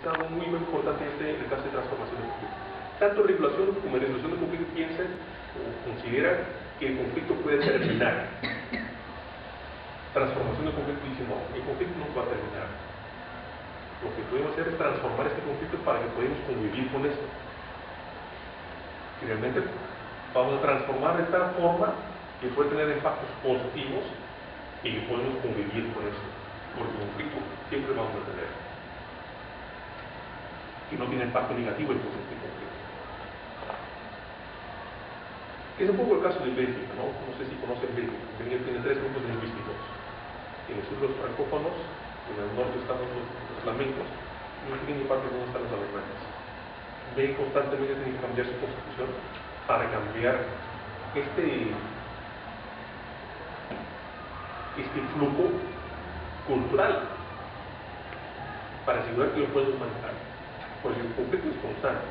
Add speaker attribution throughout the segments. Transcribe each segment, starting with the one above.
Speaker 1: es algo muy importante en el caso de transformación de conflicto. Tanto regulación como resolución de conflicto piensan o consideran que el conflicto puede terminar. Transformación de conflicto dice no, el conflicto no va a terminar. Lo que podemos hacer es transformar este conflicto para que podamos convivir con esto. Y realmente vamos a transformar de tal forma que puede tener impactos positivos y que podemos convivir con esto. Porque el conflicto siempre vamos a tener. Que no tiene impacto negativo entonces este conflicto. Es un poco el caso de Bélgica, ¿no? No sé si conocen Bélgica. Bélgica tiene 3 grupos lingüísticos. En el sur los francófonos, en el norte están los flamencos, y en una pequeña parte donde están los alemanes. Ven constantemente tienen que cambiar su constitución para cambiar este flujo cultural, para asegurar que lo podemos manejar. Porque el conflicto es constante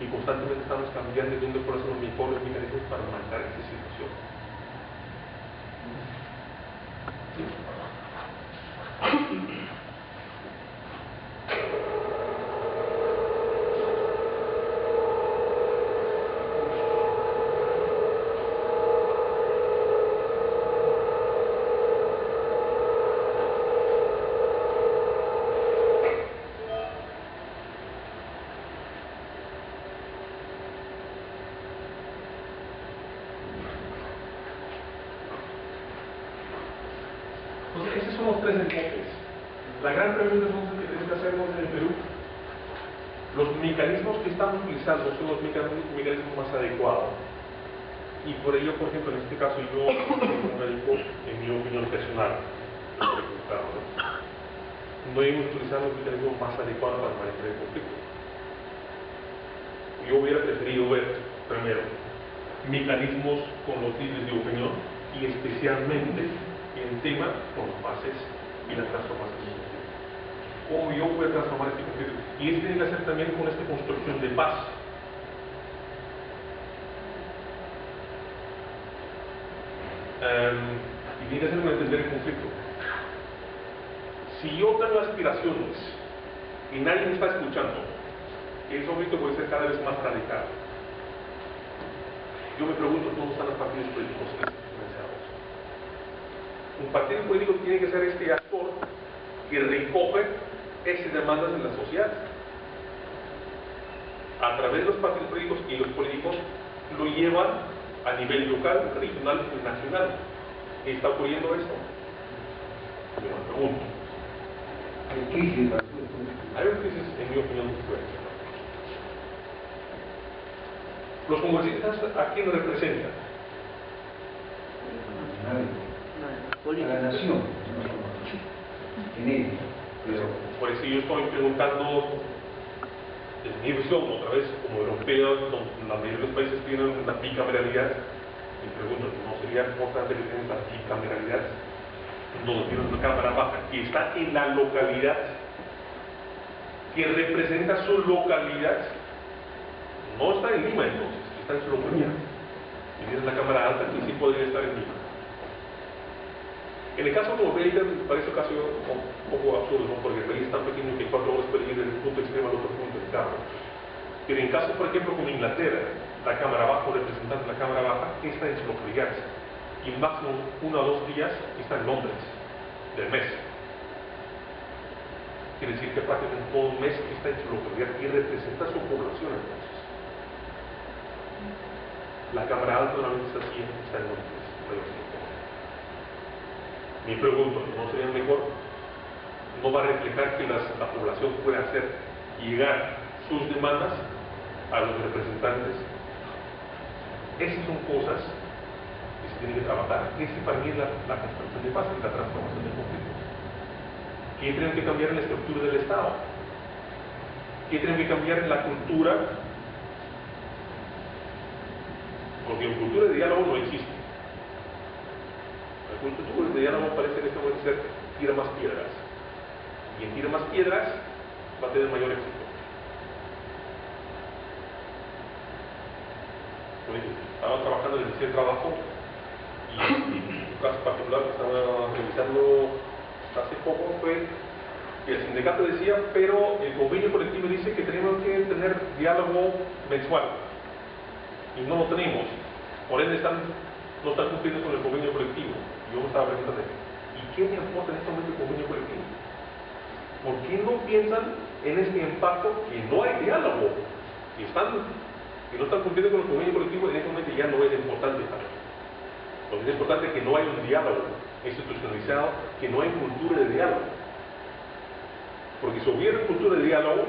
Speaker 1: y constantemente estamos cambiando y viendo cuáles son los mejores mecanismos para manejar esta situación. ¿Sí? Entonces, esos son los 3 enfoques. La gran pregunta entonces que tenemos que hacernos en el Perú, los mecanismos que estamos utilizando son los mecanismos más adecuados. Y por ello, por ejemplo, en este caso yo, como médico, en mi opinión personal, no hemos utilizado los mecanismos más adecuados para manejar el conflicto. Yo hubiera preferido ver, primero, mecanismos con los líderes de opinión y especialmente en tema con las bases y la transformación. ¿Cómo yo voy a transformar este conflicto? Y esto tiene que hacer también con esta construcción de paz. Y tiene que hacer con entender el conflicto. Si yo tengo aspiraciones y nadie me está escuchando, ese conflicto puede ser cada vez más radical. Yo me pregunto dónde están los partidos políticos financiados. Un partido político tiene que ser este actor que recoge esas demandas de la sociedad. A través de los partidos políticos y los políticos lo llevan a nivel local, regional y nacional. ¿Qué está ocurriendo esto? Yo me pregunto.
Speaker 2: Hay crisis.
Speaker 1: Hay una crisis, en mi opinión, muy fuerte. Los congresistas, ¿a quién representan?
Speaker 2: A la nación, en ellos. Pero
Speaker 1: por eso yo estoy preguntando, desde mi visión, otra vez, como europeo, donde la mayoría de los países tienen una bicameralidad, me pregunto, ¿no sería importante que tengan la bicameralidad? Donde tienen una cámara baja que está en la localidad, que representa su localidad, no está en Lima entonces, está en su localidad. Y tienen la cámara alta que sí podría estar en Lima. En el caso como Bélgica, me parece un caso un poco absurdo, ¿no? Porque el país es tan pequeño que 4 horas puede ir desde un punto extremo al otro punto del carro. Pero en caso, por ejemplo, como Inglaterra, la cámara baja o representante de la cámara baja está en su localidad. Y máximo 1 o 2 días está en Londres, del mes. Quiere decir que prácticamente todo un mes está en su localidad y representa su población entonces. La cámara alta normalmente está así, está en Londres. Me pregunto, ¿no sería mejor? ¿No va a reflejar que la población pueda hacer llegar sus demandas a los representantes? Esas son cosas que se tienen que trabajar. Esa para mí es la construcción de paz y la transformación del conflicto. ¿Qué tenemos que cambiar en la estructura del Estado? ¿Qué tenemos que cambiar en la cultura? Porque en cultura de diálogo no existe. La cultura de diálogo parece en este momento ser tira más piedras. Y en tira más piedras va a tener mayor éxito. Estaba trabajando en ese trabajo y un caso particular que estaba revisando hace poco fue Y el sindicato decía, pero el convenio colectivo dice que tenemos que tener diálogo mensual. Y no lo tenemos. Por ende no están cumpliendo con el convenio colectivo. Y yo me estaba preguntando, ¿y qué me aporta en este momento el convenio colectivo? ¿Por qué no piensan en este impacto que no hay diálogo? Y no están cumpliendo con el convenio colectivo, en este momento ya no es importante para ellos. Lo que es importante es que no hay un diálogo institucionalizado, que no hay cultura de diálogo. Porque si hubiera cultura de diálogo,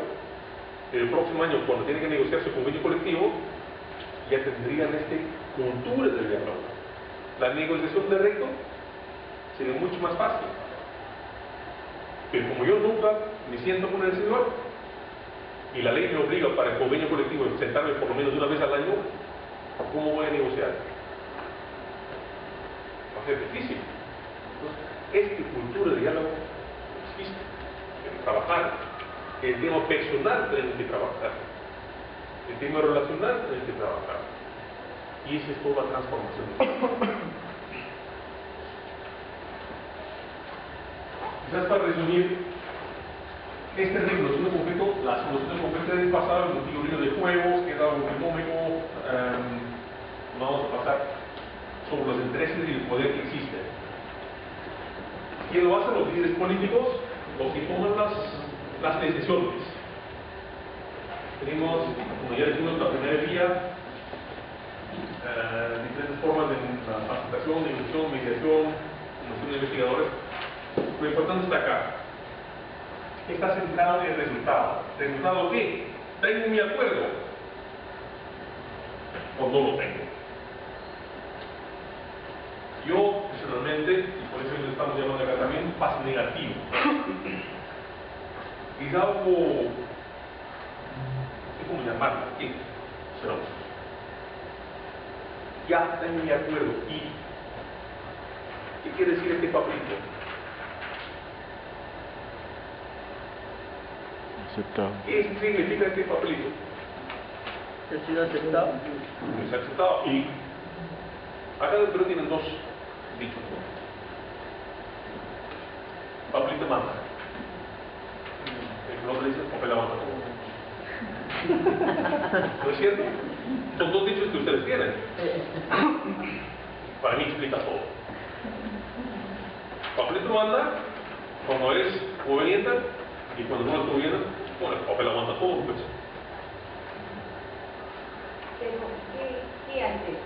Speaker 1: el próximo año, cuando tienen que negociar su convenio colectivo, ya tendrían cultura de diálogo. La negociación de recto sería mucho más fácil. Pero como yo nunca me siento con el señor, y la ley me obliga para el convenio colectivo a sentarme por lo menos una vez al año, ¿cómo voy a negociar? Va a ser difícil. Entonces, cultura de diálogo no existe. Hay que trabajar. El tema personal tenemos que trabajar. El tema relacional tenemos que trabajar. Y esa es toda la transformación. Quizás para resumir, esta resolución de conflicto, la solución del conflicto debe pasar en un teoría de juegos, que es algo económico. Vamos a pasar sobre los intereses y el poder que existe. ¿Quién lo hace? Los líderes políticos, los que toman las decisiones. Tenemos, como ya dijimos, la primera vía, diferentes formas de facilitación, negociación, mediación, comisión de investigadores. Lo importante está acá. Está centrado en el resultado. ¿Resultado qué? ¿Tengo mi acuerdo? ¿O no lo tengo? Yo, personalmente, y por eso lo estamos llamando acá también, paso negativo. Es algo, no sé cómo llamarlo, ¿qué? Pero, ya tengo mi acuerdo. ¿Y qué quiere decir este papelito?
Speaker 3: Aceptado.
Speaker 1: ¿Qué significa este papelito?
Speaker 4: ¿Ha sido aceptado?
Speaker 1: Es aceptado. Y acá en el Perú tienen dos dichos. Papelito manda. El otro dice papel aguanta. ¿No es cierto? Son dos dichos que ustedes tienen. Para mí explica todo. Papelito manda cuando es conveniente y cuando no es conveniente, bueno, el papel aguanta todo, pues.
Speaker 5: Pero, ¿qué antes?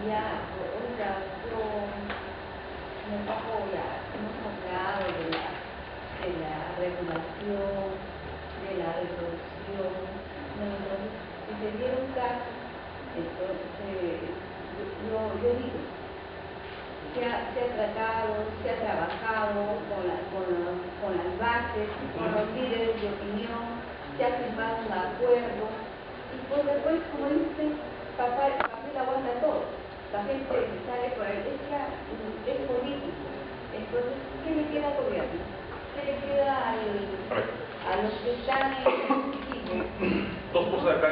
Speaker 5: Ya, oiga, yo me bajo hemos hablado de la regulación, de la resolución, entonces, si se diera un caso, entonces, yo digo, se ha tratado, se ha trabajado con las bases, con los líderes de opinión, se ha firmado un acuerdo, y pues después, como dice, papel aguanta todo. La gente que sale por ahí es político. Entonces, ¿qué le queda al gobierno? ¿Qué le queda a los que están en el Ejecutivo?
Speaker 1: Dos cosas acá.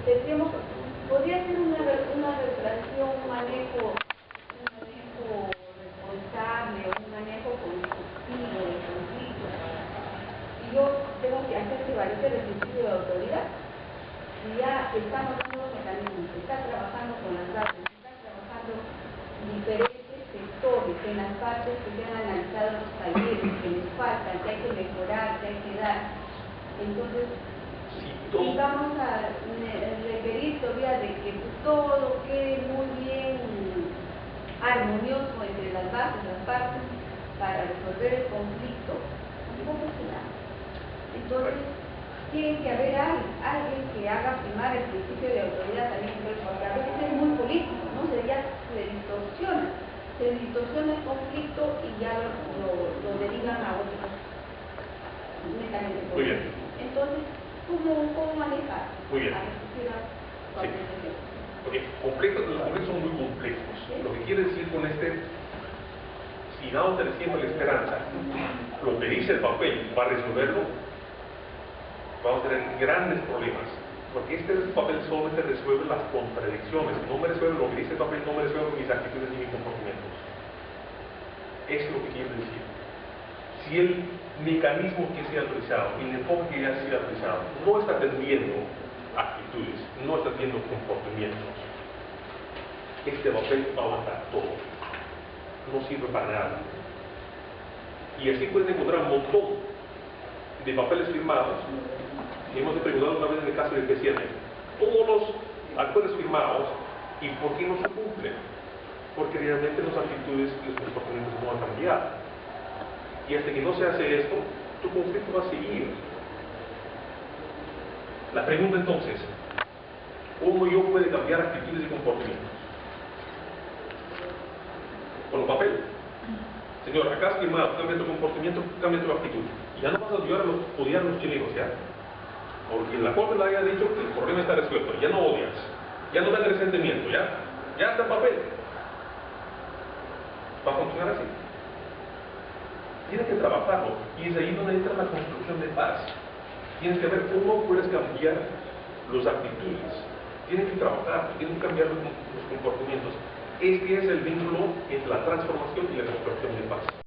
Speaker 5: Decíamos, podría ser una regulación, un manejo responsable, un manejo constructivo de conflictos. Y yo tengo que hacer prevalecer el principio de autoridad. Y ya estamos dando los mecanismos, se está trabajando con las bases, se están trabajando diferentes sectores en las partes que se han analizado en los talleres, que les faltan, que hay que mejorar, que hay que dar. Entonces, y vamos a requerir todavía de que todo quede muy bien armonioso entre las bases, las partes, para resolver el conflicto. ¿Cómo se llama? Entonces, tiene que haber alguien que haga primar el principio de autoridad también, porque a veces es muy político, ¿no? Ya se distorsiona el conflicto y ya lo derivan a otros netamente políticos.
Speaker 1: Muy bien.
Speaker 5: Entonces, ¿cómo manejar?
Speaker 1: Muy bien.
Speaker 5: Sí.
Speaker 1: Porque los conflictos son muy complejos. Lo que quiere decir con si no te siento la esperanza, lo que dice el papel va a resolverlo, vamos a tener grandes problemas. Porque este papel solamente resuelve las contradicciones, no me resuelve lo que dice el papel, no me resuelve mis actitudes ni mis comportamientos. Eso es lo que quiero decir. si el mecanismo que se ha utilizado, el enfoque que ya se ha utilizado, no está atendiendo actitudes, no está atendiendo comportamientos, este papel va a aguantar todo. No sirve para nada. Y así pueden encontrar un montón de papeles firmados. Y hemos preguntado una vez en el caso del P7, todos los acuerdos firmados, ¿y por qué no se cumplen? Porque realmente las actitudes y los comportamientos no han cambiado. Y hasta que no se hace esto, tu conflicto va a seguir. La pregunta entonces, ¿cómo yo puedo cambiar actitudes y comportamientos? Con el papel. Señor, acá has firmado, cambia tu comportamiento, cambia tu actitud. Y ya no vas a odiar a los chilenos, ¿ya? Porque la Corte le haya dicho que el problema está resuelto, ya no odias, ya no dan resentimiento, ya está en papel. Va a funcionar así. Tienes que trabajarlo, y es ahí donde entra la construcción de paz. Tienes que ver cómo puedes cambiar las actitudes. Tienes que trabajar, tienes que cambiar los comportamientos. Este es el vínculo entre la transformación y la construcción de paz.